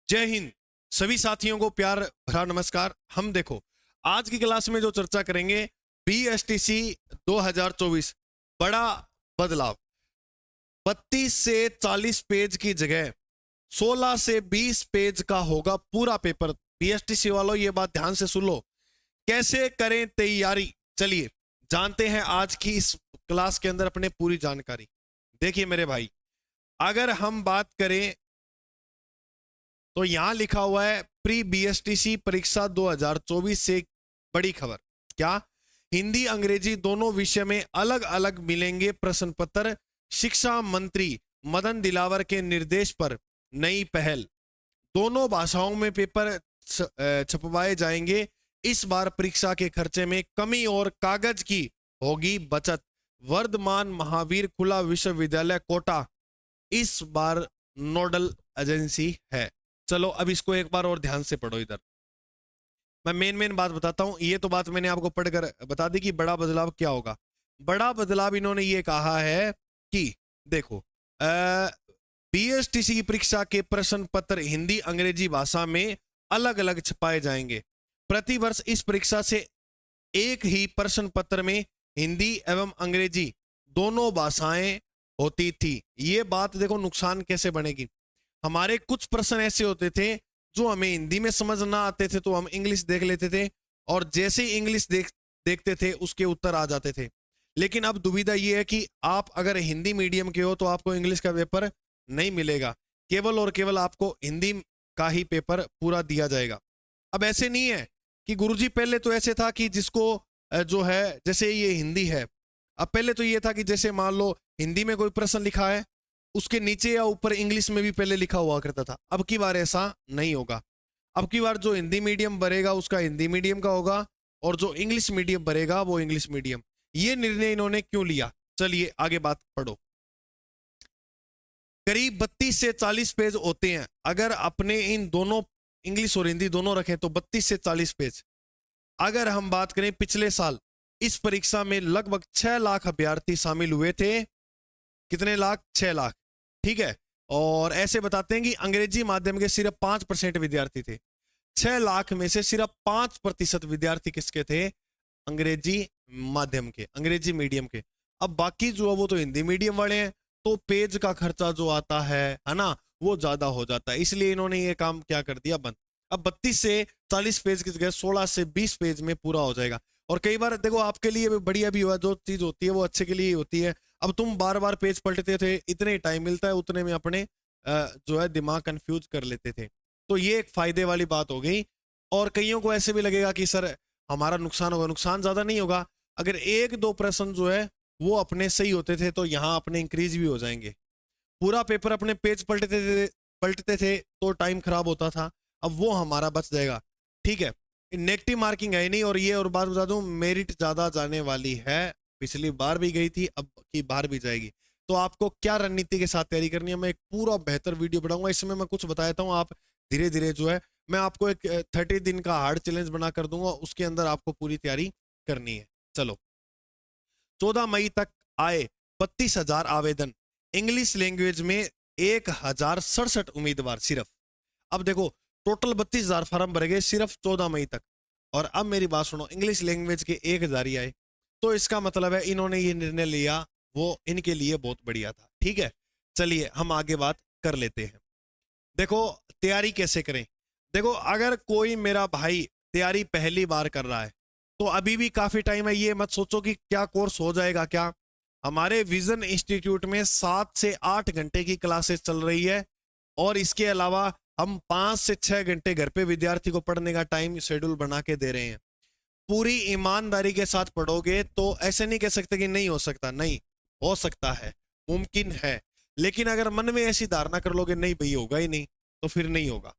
जय हिंद। सभी साथियों को प्यार भरा नमस्कार। हम देखो आज की क्लास में जो चर्चा करेंगे बीएसटीसी 2024 बड़ा बदलाव। 32 से 40 पेज की जगह 16 से 20 पेज का होगा पूरा पेपर। बीएसटीसी वालों ये बात ध्यान से सुन लो। कैसे करें तैयारी, चलिए जानते हैं आज की इस क्लास के अंदर अपने पूरी जानकारी। देखिए मेरे भाई, अगर हम बात करें तो यहां लिखा हुआ है प्री बीएसटीसी परीक्षा 2024 से बड़ी खबर। क्या? हिंदी अंग्रेजी दोनों विषय में अलग अलग मिलेंगे प्रश्न पत्र। शिक्षा मंत्री मदन दिलावर के निर्देश पर नई पहल। दोनों भाषाओं में पेपर छपवाए जाएंगे। इस बार परीक्षा के खर्चे में कमी और कागज की होगी बचत। वर्धमान महावीर खुला विश्वविद्यालय कोटा इस बार नोडल एजेंसी है। चलो अब इसको एक बार और ध्यान से पढ़ो। इधर मैं मेन बात बताता हूं। ये तो बात मैंने आपको पढ़कर बता दी कि बड़ा बदलाव क्या होगा। बड़ा बदलाव इन्होंने ये कहा है कि देखो बीएसटीसी की परीक्षा के प्रश्न पत्र हिंदी अंग्रेजी भाषा में अलग अलग छपाए जाएंगे। प्रतिवर्ष इस परीक्षा से एक ही प्रश्न पत्र में हिंदी एवं अंग्रेजी दोनों भाषाएं होती थी। ये बात देखो नुकसान कैसे बनेगी। हमारे कुछ प्रश्न ऐसे होते थे जो हमें हिंदी में समझ ना आते थे तो हम इंग्लिश देख लेते थे और जैसे ही इंग्लिश देखते थे उसके उत्तर आ जाते थे। लेकिन अब दुविधा ये है कि आप अगर हिंदी मीडियम के हो तो आपको इंग्लिश का पेपर नहीं मिलेगा, केवल और केवल आपको हिंदी का ही पेपर पूरा दिया जाएगा। अब ऐसे नहीं है कि गुरुजी, पहले तो ऐसे था कि जिसको जो है जैसे ये हिंदी है, अब पहले तो ये था कि जैसे मान लो हिंदी में कोई प्रश्न लिखा है उसके नीचे या ऊपर इंग्लिश में भी पहले लिखा हुआ करता था। अब की बार ऐसा नहीं होगा। अब की बार जो हिंदी मीडियम भरेगा उसका हिंदी मीडियम का होगा और जो इंग्लिश मीडियम भरेगा वो इंग्लिश मीडियम। ये निर्णय इन्होंने क्यों लिया, चलिए आगे बात पढ़ो। करीब 32 से 40 पेज होते हैं। अगर अपने इन दोनों इंग्लिश और हिंदी दोनों रखें तो 32 से 40 पेज। अगर हम बात करें पिछले साल इस परीक्षा में लगभग 6 लाख अभ्यर्थी शामिल हुए थे। कितने लाख? 6 लाख। ठीक है। और ऐसे बताते हैं कि अंग्रेजी माध्यम के सिर्फ 5% विद्यार्थी थे। 6 लाख में से सिर्फ 5% विद्यार्थी किसके थे? अंग्रेजी माध्यम के, अंग्रेजी मीडियम के। अब बाकी जो है वो तो हिंदी मीडियम वाले हैं, तो पेज का खर्चा जो आता है ना, वो ज्यादा हो जाता है। इसलिए इन्होंने ये काम क्या कर दिया, बंद। अब 32 से 40 पेज की जगह 16 से 20 पेज में पूरा हो जाएगा। और कई बार देखो आपके लिए बढ़िया भी हुआ, जो चीज होती है वो अच्छे के लिए होती है। अब तुम बार बार पेज पलटते थे, इतने टाइम मिलता है उतने में अपने जो है दिमाग कंफ्यूज कर लेते थे। तो ये एक फायदे वाली बात हो गई। और कईयों को ऐसे भी लगेगा कि सर हमारा नुकसान होगा। नुकसान ज्यादा नहीं होगा। अगर एक दो प्रश्न जो है वो अपने सही होते थे तो यहाँ अपने इंक्रीज भी हो जाएंगे। पूरा पेपर अपने पेज पलटते थे तो टाइम खराब होता था। अब वो हमारा बच जाएगा। ठीक है। नेगेटिव मार्किंग है नहीं। और ये और बात बता दूं, मेरिट ज्यादा जाने वाली है। पिछली बार भी गई थी, अब की बार भी जाएगी। तो आपको क्या रणनीति के साथ तैयारी करनी है, मैं एक पूरा बेहतर वीडियो बनाऊंगा। इसमें मैं कुछ बता देता हूँ, आप धीरे धीरे जो है मैं आपको एक 30 दिन का हार्ड चैलेंज बना कर दूंगा। उसके अंदर आपको पूरी तैयारी करनी है। चलो, 14 मई तक आए 32,000 आवेदन। इंग्लिश लैंग्वेज में 1,067 उम्मीदवार सिर्फ। अब देखो टोटल 32,000 फॉर्म भरे गए सिर्फ 14 मई तक। और अब मेरी बात सुनो, इंग्लिश लैंग्वेज के 1,000 ही आए। तो इसका मतलब है इन्होंने ये निर्णय लिया वो इनके लिए बहुत बढ़िया था। ठीक है। चलिए हम आगे बात कर लेते हैं। देखो तैयारी कैसे करें। देखो अगर कोई मेरा भाई तैयारी पहली बार कर रहा है तो अभी भी काफी टाइम है। ये मत सोचो कि क्या कोर्स हो जाएगा क्या। हमारे विजन इंस्टीट्यूट में 7 से 8 घंटे की क्लासेस चल रही है और इसके अलावा हम 5 से 6 घंटे घर पे विद्यार्थी को पढ़ने का टाइम शेड्यूल बना के दे रहे हैं। पूरी ईमानदारी के साथ पढ़ोगे तो ऐसे नहीं कह सकते कि नहीं हो सकता। नहीं, हो सकता है, मुमकिन है। लेकिन अगर मन में ऐसी धारणा कर लोगे नहीं भाई होगा ही नहीं, तो फिर नहीं होगा।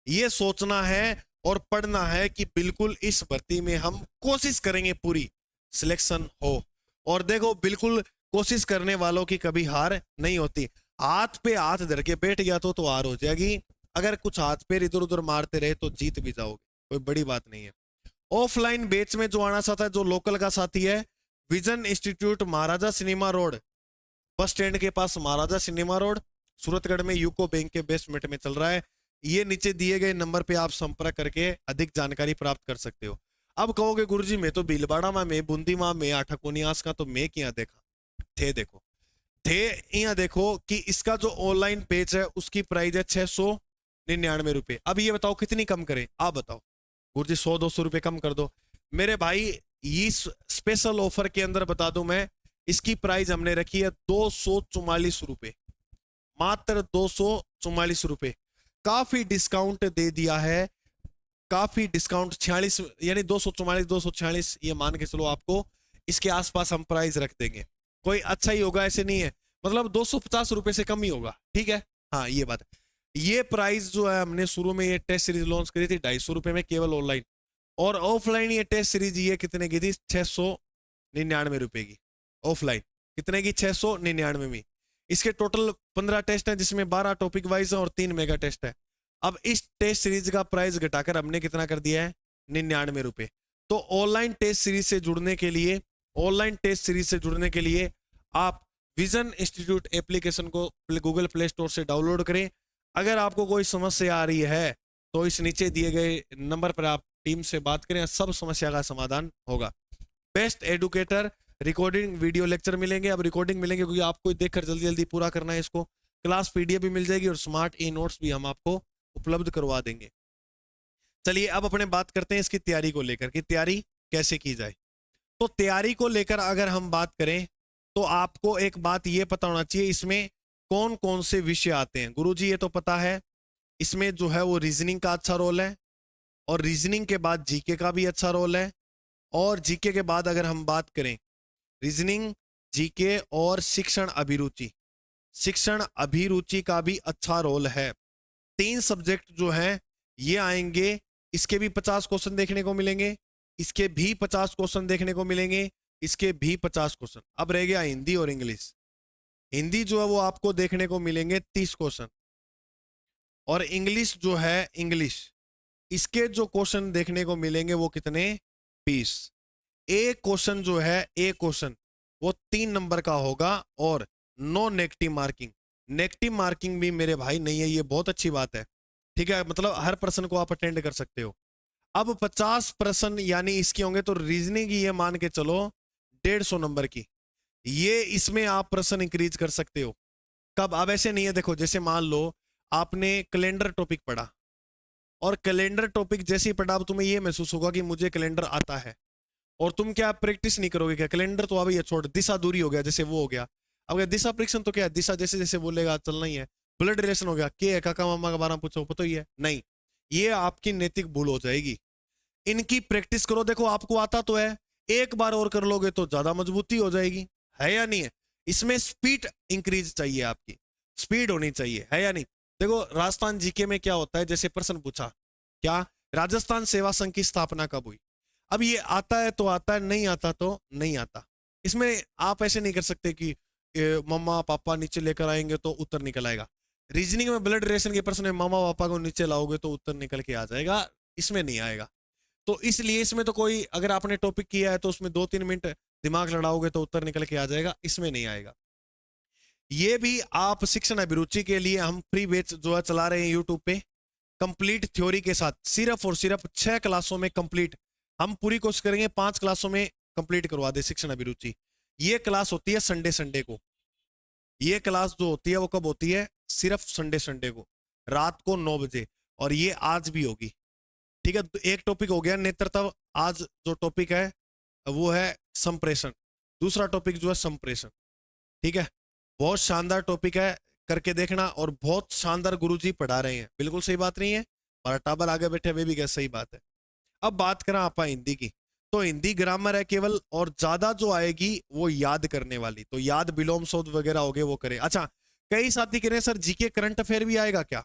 ये सोचना है और पढ़ना है कि बिल्कुल इस भर्ती में हम कोशिश करेंगे पूरी सिलेक्शन हो। और देखो बिल्कुल कोशिश करने वालों की कभी हार नहीं होती। हाथ पे हाथ धर के बैठ गया तो हार हो जाएगी। अगर कुछ हाथ पैर इधर उधर मारते रहे तो जीत भी जाओगे, कोई बड़ी बात नहीं है। ऑफलाइन बैच में जो आना चाहता है, जो लोकल का साथी है, विजन इंस्टीट्यूट महाराजा सिनेमा रोड, बस स्टैंड के पास महाराजा सिनेमा रोड, सूरतगढ़ में यूको बैंक के बेसमेंट में चल रहा है। ये नीचे दिए गए नंबर पे आप संपर्क करके अधिक जानकारी प्राप्त कर सकते हो। अब कहोगे गुरुजी मैं तो भीलवाड़ा में बूंदी में आठाकोनियास का तो मैं क्या देखा थे, देखो थे यहाँ देखो कि इसका जो ऑनलाइन पेज है उसकी प्राइस है 699 रुपए। अब ये बताओ कितनी कम करें, आप बताओ गुरुजी 100-200 रुपए कम कर दो। मेरे भाई इस स्पेशल ऑफर के अंदर बता दूं मैं, इसकी प्राइस हमने रखी है 244 रुपए, मात्र 244 रुपए। काफी डिस्काउंट दे दिया है, काफी डिस्काउंट 46 यानी 244 246 ये मान के चलो, आपको इसके आसपास हम प्राइस रख देंगे। कोई अच्छा ही होगा ऐसे नहीं है, मतलब 250 रुपए से कम ही होगा, ठीक है। हाँ ये बात है। ये प्राइस जो है हमने शुरू में ये टेस्ट सीरीज लॉन्च करी थी 250 रुपए में केवल ऑनलाइन, और ऑफलाइन ये टेस्ट सीरीज ये कितने की थी 699 रुपए की। ऑफलाइन कितने की 699 में। इसके टोटल 15 टेस्ट हैं जिसमें 12 टॉपिक वाइज है और 3 मेगा टेस्ट है। अब इस टेस्ट सीरीज का प्राइस घटाकर हमने कितना कर दिया है 99 रुपए। तो ऑनलाइन टेस्ट सीरीज से जुड़ने के लिए, ऑनलाइन टेस्ट सीरीज से जुड़ने के लिए आप विजन इंस्टीट्यूट एप्लीकेशन को गूगल प्ले स्टोर से डाउनलोड करें। अगर आपको कोई समस्या आ रही है तो इस नीचे दिए गए नंबर पर आप टीम से बात करें, सब समस्या का समाधान होगा। Best educator recording video lecture मिलेंगे। अब रिकॉर्डिंग मिलेंगे क्योंकि आपको देखकर जल्दी जल्दी पूरा करना है इसको। क्लास पीडीएफ भी मिल जाएगी और स्मार्ट ई नोट्स भी हम आपको उपलब्ध करवा देंगे। चलिए अब अपने बात करते हैं इसकी तैयारी को लेकर कि तैयारी कैसे की जाए। तो तैयारी को लेकर अगर हम बात करें तो आपको एक बात ये पता होना चाहिए इसमें कौन कौन से विषय आते हैं। गुरुजी ये तो पता है, इसमें जो है वो रीजनिंग का अच्छा रोल है, और रीजनिंग के बाद जीके का भी अच्छा रोल है, और जीके के बाद अगर हम बात करें रीजनिंग, जीके और शिक्षण अभिरुचि, शिक्षण अभिरुचि का भी अच्छा रोल है। 3 सब्जेक्ट जो हैं ये आएंगे, इसके भी 50 क्वेश्चन देखने को मिलेंगे, इसके भी 50 क्वेश्चन देखने को मिलेंगे, इसके भी 50 क्वेश्चन। अब रह गया हिंदी और इंग्लिश। हिंदी जो है वो आपको देखने को मिलेंगे 30 क्वेश्चन, और इंग्लिश जो है इंग्लिश, इसके जो क्वेश्चन देखने को मिलेंगे वो कितने 20। एक क्वेश्चन जो है एक क्वेश्चन वो 3 नंबर का होगा, और no negative marking. Negative marking भी मेरे भाई नहीं है, ये बहुत अच्छी बात है, ठीक है। मतलब हर प्रश्न को आप अटेंड कर सकते हो। अब 50 प्रश्न यानी इसके होंगे, तो रीजनिंग की ये मान के चलो 150 नंबर की, ये इसमें आप प्रश्न इंक्रीज कर सकते हो। कब? अब ऐसे नहीं है, देखो जैसे मान लो आपने कैलेंडर टॉपिक पढ़ा, और कैलेंडर टॉपिक जैसे ही पढ़ा अब तुम्हें ये महसूस होगा कि मुझे कैलेंडर आता है, और तुम क्या प्रैक्टिस नहीं करोगे क्या? कैलेंडर तो अभी ये छोड़, दिशा दूरी हो गया जैसे वो हो गया। अब क्या दिशा परीक्षण तो क्या है, दिशा जैसे जैसे बोलेगा चलना ही है। ब्लड रिलेशन हो गया, के काका मामा का बारे में पूछो पता ही है नहीं, ये आपकी नैतिक भूल हो जाएगी। इनकी प्रैक्टिस करो, देखो आपको आता तो है, एक बार और कर लोगे तो ज्यादा मजबूती हो जाएगी, है या नहीं है। इसमें स्पीड इंक्रीज चाहिए, आपकी स्पीड होनी चाहिए, है या नहीं। देखो राजस्थान जीके में क्या होता है, जैसे प्रश्न पूछा क्या राजस्थान सेवा संघ की स्थापना कब हुई। अब ये आता है तो आता है, नहीं आता तो नहीं आता। इसमें आप ऐसे नहीं कर सकते कि मम्मा पापा नीचे लेकर आएंगे तो उत्तर निकल आएगा। रीजनिंग में ब्लड रिलेशन के प्रश्न में मामा पापा को नीचे लाओगे तो उत्तर निकल के आ जाएगा, इसमें नहीं आएगा। तो इसलिए इसमें तो कोई, अगर आपने टॉपिक किया है तो उसमें 2-3 मिनट दिमाग लड़ाओगे तो उत्तर निकल के आ जाएगा, इसमें नहीं आएगा। ये भी आप शिक्षण अभिरुचि के लिए हम फ्री बैच जो है चला रहे हैं यूट्यूब पे, कंप्लीट थ्योरी के साथ, सिर्फ और सिर्फ 6 क्लासों में कंप्लीट। हम पूरी कोशिश करेंगे 5 क्लासों में कंप्लीट करवा दे शिक्षण अभिरुचि। ये क्लास होती है संडे को, ये क्लास जो होती है वो कब होती है, सिर्फ संडे को रात को 9 बजे, और ये आज भी होगी, ठीक है। एक टॉपिक हो गया नेतृत्व, आज जो टॉपिक है वो है संप्रेषण, दूसरा टॉपिक जो है संप्रेषण, ठीक है। बहुत शानदार टॉपिक है, करके देखना, और बहुत शानदार गुरुजी पढ़ा रहे हैं, बिल्कुल सही बात नहीं है। हमारा टाबर आगे बैठे वे भी क्या सही बात है। अब बात करें आप हिंदी की, तो हिंदी ग्रामर है केवल, और ज्यादा जो आएगी वो याद करने वाली, तो याद विलोम शब्द वगैरह हो गए वो करे। अच्छा, कई साथी कह रहे हैं सर जीके करंट अफेयर भी आएगा क्या?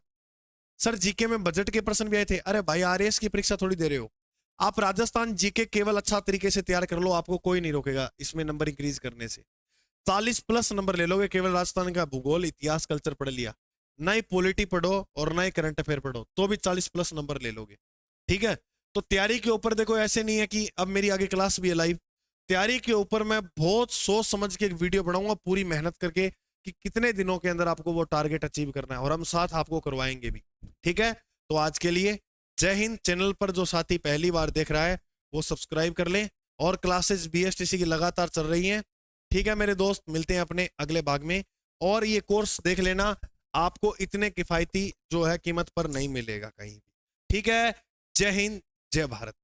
सर जीके में बजट के प्रश्न भी आए थे। अरे भाई आरएएस की परीक्षा थोड़ी दे रहे हो आप, राजस्थान जीके केवल अच्छा तरीके से तैयार कर लो, आपको कोई नहीं रोकेगा इसमें नंबर इंक्रीज करने से। 40+ नंबर ले लोगे केवल राजस्थान का भूगोल इतिहास कल्चर पढ़ लिया, ना ही पॉलिटी पढ़ो और ना ही करंट अफेयर पढ़ो, तो भी 40+ नंबर ले लोगे, ठीक है। तो तैयारी के ऊपर देखो, ऐसे नहीं है कि अब मेरी आगे क्लास भी है लाइव, तैयारी के ऊपर मैं बहुत सोच समझ के एक वीडियो बनाऊंगा पूरी मेहनत करके कि कितने दिनों के अंदर आपको वो टारगेट अचीव करना है, और हम साथ आपको करवाएंगे भी, ठीक है। तो आज के लिए जय हिंद। चैनल पर जो साथी पहली बार देख रहा है वो सब्सक्राइब कर ले, और क्लासेस BSTC की लगातार चल रही हैं। ठीक है मेरे दोस्त, मिलते हैं अपने अगले भाग में। और ये कोर्स देख लेना, आपको इतने किफायती जो है कीमत पर नहीं मिलेगा कहीं भी। ठीक है, जय हिंद, जय भारत।